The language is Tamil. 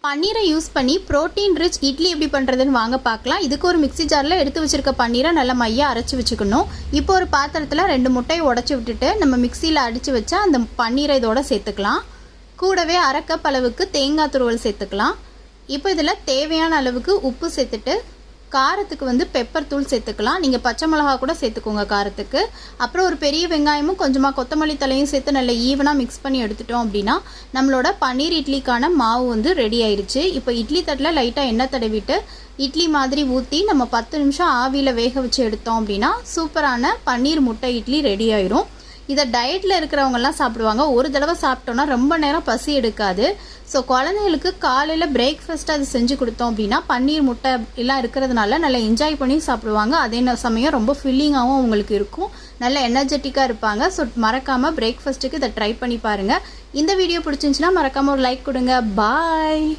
பன்னீரை யூஸ் பண்ணி புரோட்டீன் ரிச் இட்லி எப்படி பண்ணுறதுன்னு வாங்க பார்க்கலாம். இதுக்கு ஒரு மிக்ஸி ஜாரில் எடுத்து வச்சுருக்க பன்னீரை நல்லா மையாக அரைச்சி வச்சுக்கணும். இப்போ ஒரு பாத்திரத்தில் 2 முட்டையை உடச்சி விட்டுட்டு நம்ம மிக்சியில் அடித்து வச்சா அந்த பன்னீரை இதோட சேர்த்துக்கலாம். கூடவே 1/2 கப் அளவுக்கு தேங்காய் துருவல் சேர்த்துக்கலாம். இப்போ இதில் தேவையான அளவுக்கு உப்பு சேர்த்துட்டு காரத்துக்கு பெப்பர் தூள் சேர்த்துக்கலாம். நீங்கள் பச்சை மிளகா கூட சேர்த்துக்கோங்க காரத்துக்கு. அப்புறம் ஒரு பெரிய வெங்காயமும் கொஞ்சமாக கொத்தமல்லி தலையும் சேர்த்து நல்லா ஈவனாக மிக்ஸ் பண்ணி எடுத்துட்டோம் அப்படின்னா நம்மளோட பன்னீர் இட்லிக்கான மாவு ரெடி ஆயிடுச்சு. இப்போ இட்லி தட்டில் லைட்டாக எண்ணெய் தடவிட்டு இட்லி மாதிரி ஊற்றி நம்ம 10 நிமிஷம் ஆவியில் வேக வச்சு எடுத்தோம் அப்படின்னா சூப்பரான பன்னீர் முட்டை இட்லி ரெடி ஆயிரும். இதை டயட்டில் இருக்கிறவங்கெல்லாம் சாப்பிடுவாங்க. ஒரு தடவை சாப்பிட்டோன்னா ரொம்ப நேரம் பசி எடுக்காது. ஸோ குழந்தைங்களுக்கு காலையில் பிரேக்ஃபாஸ்ட்டு அது செஞ்சு கொடுத்தோம் அப்படின்னா பன்னீர் முட்டை எல்லாம் இருக்கிறதுனால நல்லா என்ஜாய் பண்ணி சாப்பிடுவாங்க. அதே சமயம் ரொம்ப ஃபில்லிங்காகவும் அவங்களுக்கு இருக்கும். நல்ல எனர்ஜெட்டிக்காக இருப்பாங்க. ஸோ மறக்காமல் பிரேக்ஃபாஸ்ட்டுக்கு இதை ட்ரை பண்ணி பாருங்கள். இந்த வீடியோ பிடிச்சிருந்துச்சுன்னா மறக்காமல் ஒரு லைக் கொடுங்க. பாய்.